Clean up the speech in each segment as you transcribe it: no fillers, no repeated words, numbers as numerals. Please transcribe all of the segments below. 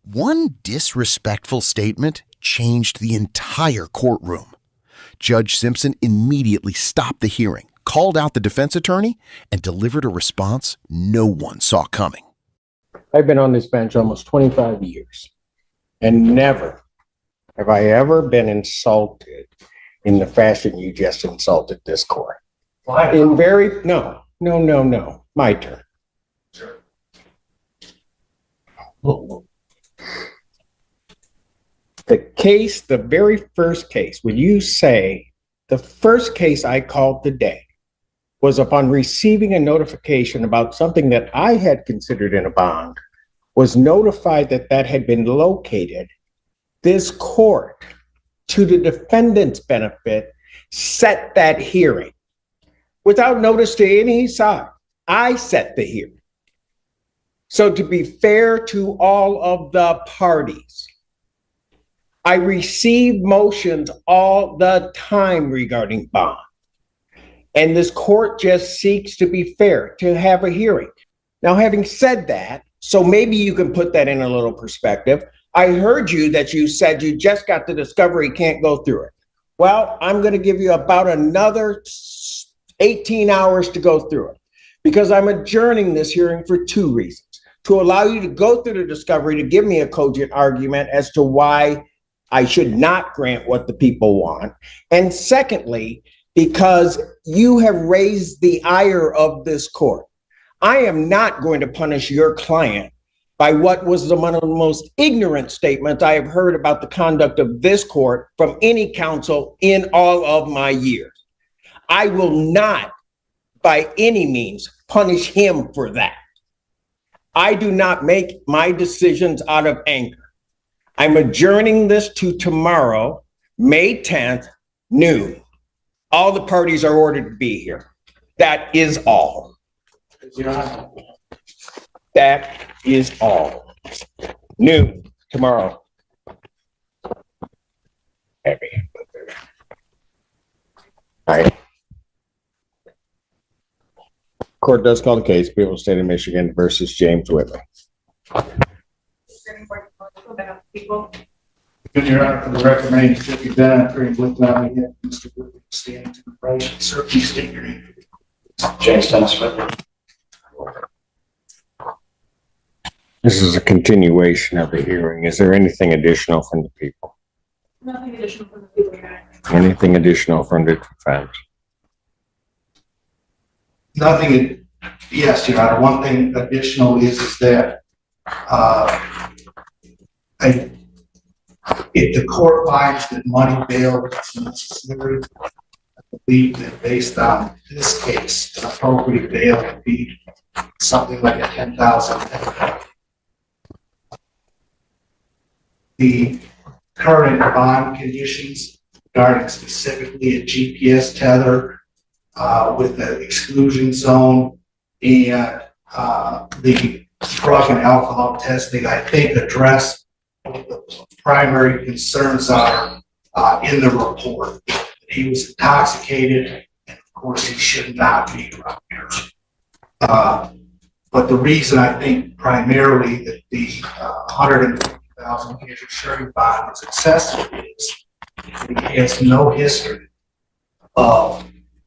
One disrespectful statement changed the entire courtroom. Judge Simpson immediately stopped the hearing, called out the defense attorney, and delivered a response no one saw coming. I've been on this bench almost 25 years, and never have I ever been insulted in the fashion you just insulted this court. No, my turn. Sure. The very first case, when you say the first case I called today was upon receiving a notification about something that I had considered in a bond, was notified that that had been located, this court, to the defendant's benefit, set that hearing. Without notice to any side, I set the hearing. So to be fair to all of the parties, I receive motions all the time regarding bond. And this court just seeks to be fair, to have a hearing. Now, having said that, so maybe you can put that in a little perspective. I heard you that you said you just got the discovery, can't go through it. Well, I'm going to give you about another 18 hours to go through it, because I'm adjourning this hearing for two reasons. To allow you to go through the discovery, to give me a cogent argument as to why I should not grant what the people want. And secondly, because you have raised the ire of this court. I am not going to punish your client by what was one of the most ignorant statements I have heard about the conduct of this court from any counsel in all of my years. I will not, by any means, punish him for that. I do not make my decisions out of anger. I'm adjourning this to tomorrow, May 10th, noon. All the parties are ordered to be here. That is all. That is all. Noon tomorrow. Happy. All right. Court does call the case, People State of Michigan versus James Whitley. Your Honor, for the record, my name is Jeffrey Bennett, very with Mr. Whitley, standing to the right. Sir, please state your name. James Dennis Whitley. This is a continuation of the hearing. Is there anything additional from the people? Nothing additional from the people, Your Honor. Anything additional from the defense? Nothing. Yes, Your Honor. One thing additional is that if the court finds that money bail is necessary, I believe that based on this case, the appropriate bail would be something like a $10,000. The current bond conditions regarding specifically a GPS tether with the exclusion zone and the drug and alcohol testing, I think, address what the primary concerns are in the report. He was intoxicated, and of course he should not be around here. But the reason I think primarily that the $150,000 insurance bond was excessive is he has no history of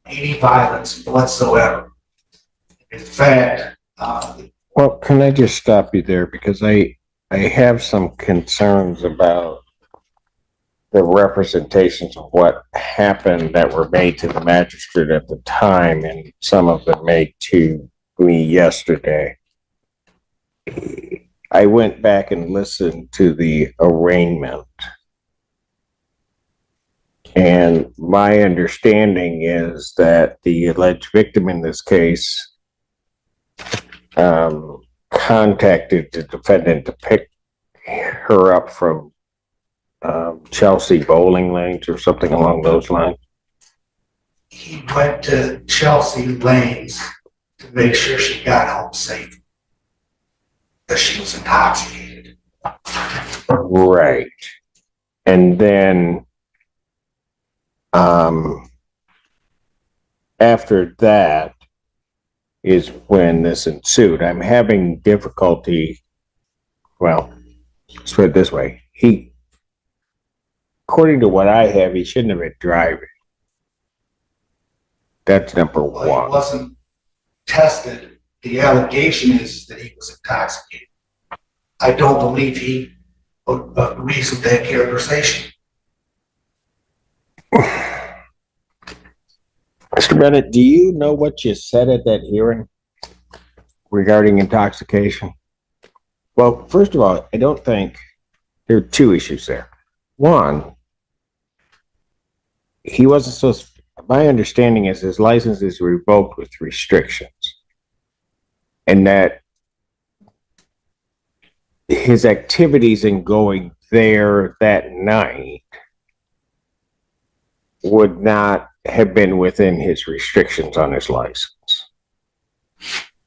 any violence whatsoever. In fact, well, can I just stop you there, because I have some concerns about the representations of what happened that were made to the magistrate at the time, and some of them made to me yesterday. I went back and listened to the arraignment, and my understanding is that the alleged victim in this case contacted the defendant to pick her up from Chelsea bowling lanes or something along those lines. he went to Chelsea lanes to make sure she got home safe because she was intoxicated. Right. And then after that is when this ensued. I'm having difficulty, well, let's put it this way. According to what I have, he shouldn't have been driving. That's number Well, he one. wasn't tested. The allegation is that he was intoxicated. I don't believe he agrees with that characterization. Mr. Bennett, do you know what you said at that hearing regarding intoxication? Well, first of all, I don't think there are two issues there. One, he wasn't supposed, my understanding is his license is revoked with restrictions. And that his activities in going there that night would not have been within his restrictions on his license.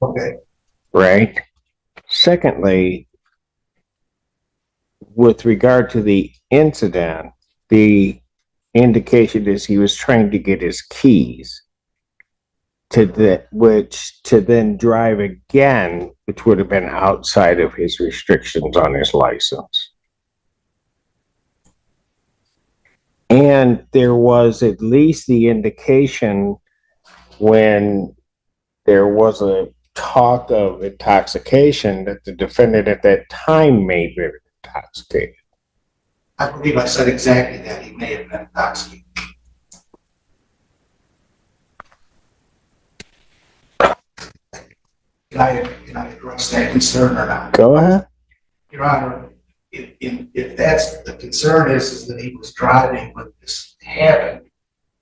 Okay. Right? Secondly, with regard to the incident, the indication is he was trying to get his keys to then drive again, which would have been outside of his restrictions on his license. And there was at least the indication when there was a talk of intoxication that the defendant at that time may have been intoxicated. I believe I said exactly that. He may have been intoxicated. Can I address that concern or not? Go ahead. Your Honor, if that's the concern is that he was driving when this happened,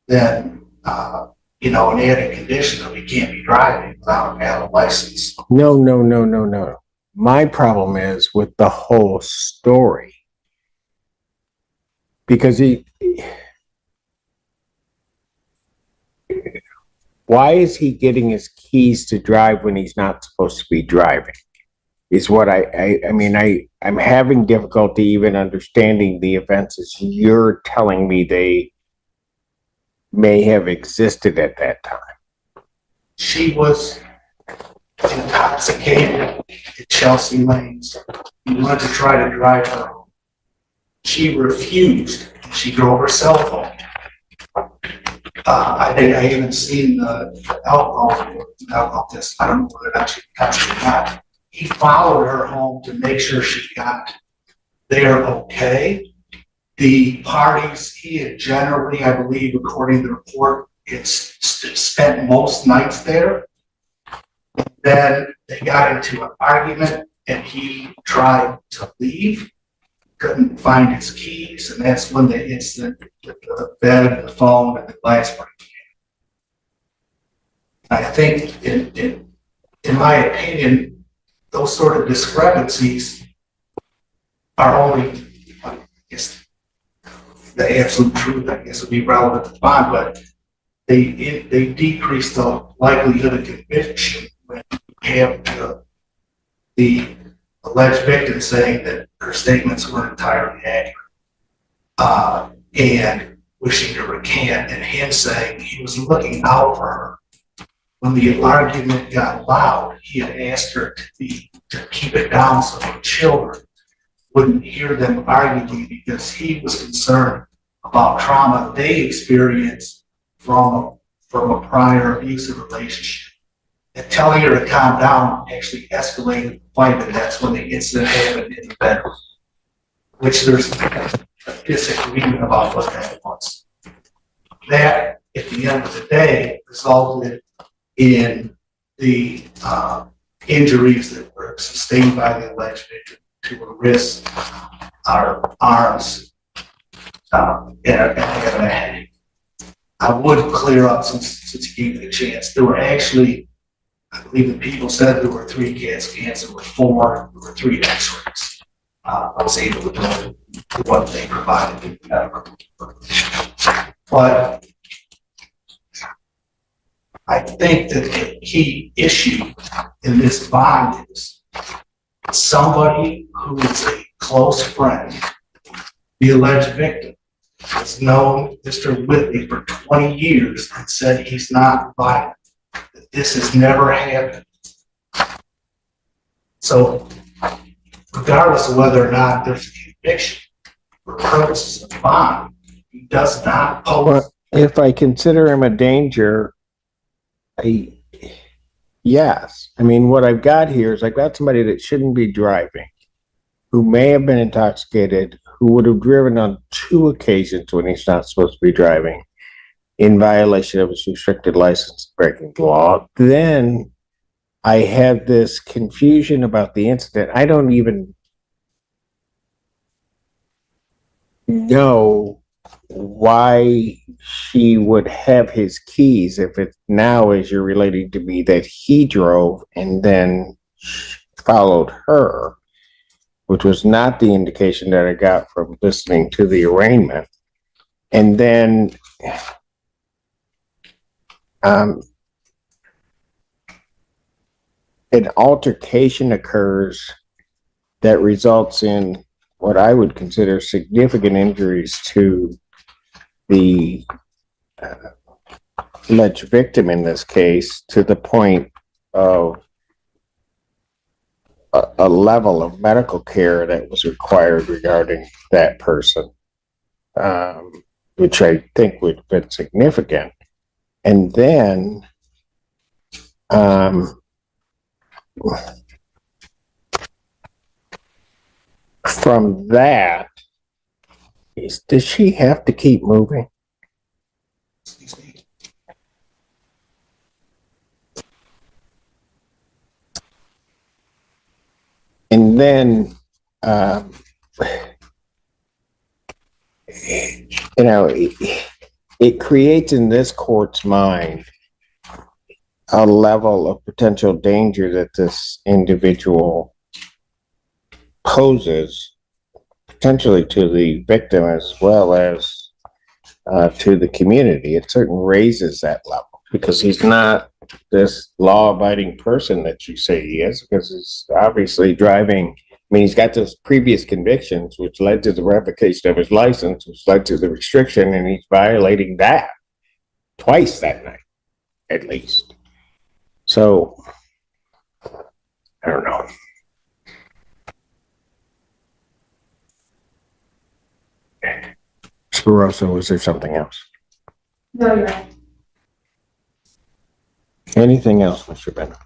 then an added condition that we can't be driving without a valid license. No. My problem is with the whole story. Because why is he getting his keys to drive when he's not supposed to be driving? Is what I'm having difficulty even understanding the events as you're telling me they may have existed at that time. She was intoxicated at Chelsea Lanes. He wanted to try to drive her home. She refused. She drove her cell phone. I haven't seen the alcohol test. I don't know whether that she touched or not. He followed her home to make sure she got there okay. The parties he had generally, I believe, according to the report, spent most nights there. Then they got into an argument and he tried to leave, couldn't find his keys, and that's when the incident with the bed, the phone, and the glass breaking. I think, in my opinion, those sort of discrepancies are only, I guess, the absolute truth, I guess, would be relevant to the bond, but they decrease the likelihood of conviction when you have the alleged victim saying that her statements were entirely accurate, and wishing to recant, and him saying he was looking out for her. When the argument got loud, he had asked her to keep it down so her children wouldn't hear them arguing, because he was concerned about trauma they experienced from a prior abusive relationship. And telling her to calm down actually escalated the fight, and that's when the incident happened in the bedroom, which there's a disagreement about what that was. That, at the end of the day, resulted in the injuries that were sustained by the alleged victim to her wrists, our arms, and a head. I would clear up, since you gave me a chance, there were actually, I believe the people said there were 3 CAT scans, there were 4, there were 3 x-rays. I was able to do what they provided. But I think that the key issue in this bond is somebody who is a close friend, the alleged victim, has known Mr. Whitley for 20 years and said he's not violent, that this has never happened. So regardless of whether or not there's a conviction for purposes of bond, he does not pose. Well, if I consider him a danger, yes. I mean, what I've got here is I've got somebody that shouldn't be driving, who may have been intoxicated, who would have driven on 2 occasions when he's not supposed to be driving, in violation of his restricted license, breaking the law. Then I have this confusion about the incident. I don't even know why she would have his keys if it now is you're relating to me that he drove and then followed her, which was not the indication that I got from listening to the arraignment. And then an altercation occurs that results in what I would consider significant injuries to the alleged victim in this case, to the point of a level of medical care that was required regarding that person, which I think would have been significant. And then from that, does she have to keep moving? And then, you know, it creates in this court's mind a level of potential danger that this individual poses, potentially to the victim as well as to the community. It certainly raises that level because he's not this law-abiding person that you say he is, because he's obviously driving. I mean, he's got those previous convictions, which led to the revocation of his license, which led to the restriction, and he's violating that twice that night, at least. So, I don't know. Sparoso, was there something else? No, you're right. Anything else, Mr. Bennett?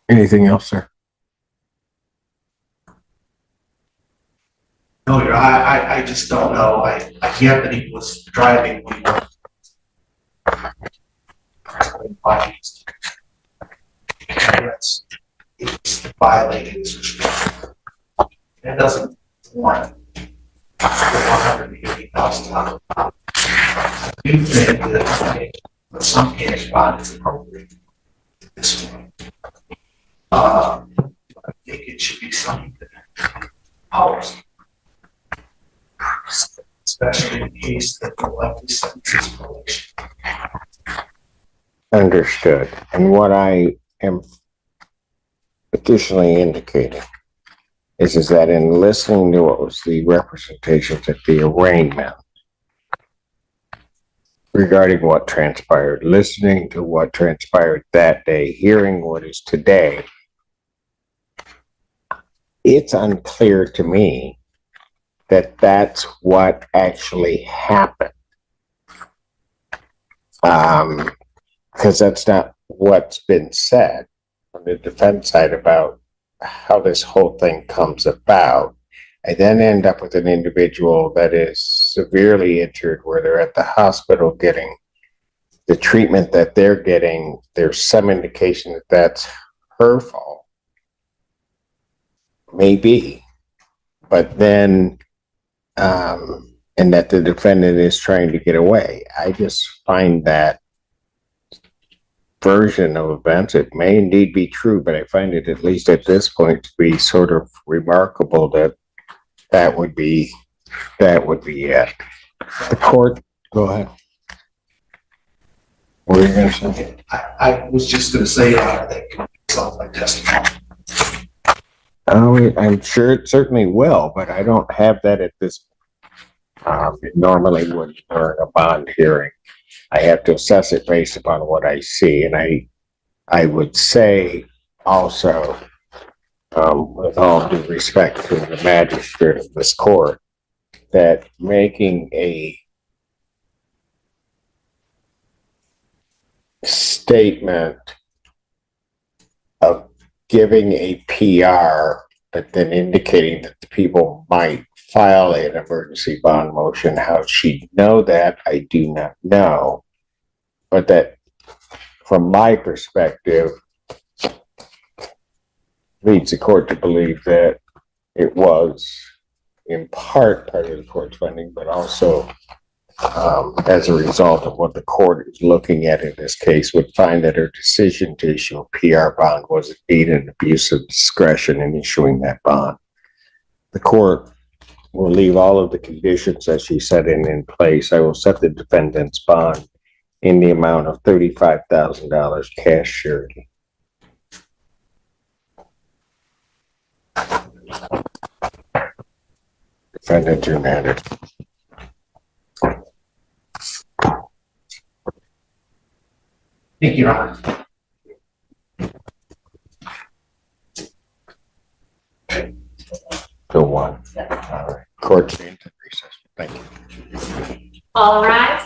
Anything else, sir? No, I just don't know. I get that he was driving when it's violating his restriction. That doesn't warrant $180,000. I do think that some cash bond is appropriate at this point. I think it should be something that powers, especially in case that the likely sentence is probation. Understood. And what I am additionally indicating is that in listening to what was the representations at the arraignment regarding what transpired, listening to what transpired that day, hearing what is today, it's unclear to me that that's what actually happened. Because that's not what's been said on the defense side about how this whole thing comes about. I then end up with an individual that is severely injured where they're at the hospital getting the treatment that they're getting. There's some indication that that's her fault. Maybe. But then, and that the defendant is trying to get away. I just find that version of events, it may indeed be true, but I find it, at least at this point, to be sort of remarkable that that would be it. The court, go ahead. What are you going to say? I was just going to say that could sound like testimony. Oh, I'm sure it certainly will, but I don't have that at this. It normally would during a bond hearing. I have to assess it based upon what I see. And I would say also, with all due respect to the magistrate of this court, that making a statement of giving a PR, but then indicating that the people might file an emergency bond motion, how she'd know that, I do not know. But that, from my perspective, leads the court to believe that it was in part of the court's funding, but also as a result of what the court is looking at in this case, would find that her decision to issue a PR bond was indeed an abuse of discretion in issuing that bond. The court will leave all of the conditions that she set in place. I will set the defendant's bond in the amount of $35,000 cash surety. Defendant remanded. Thank you, Your Honor. Go one. All right. Court's in recess. Thank you. All rise.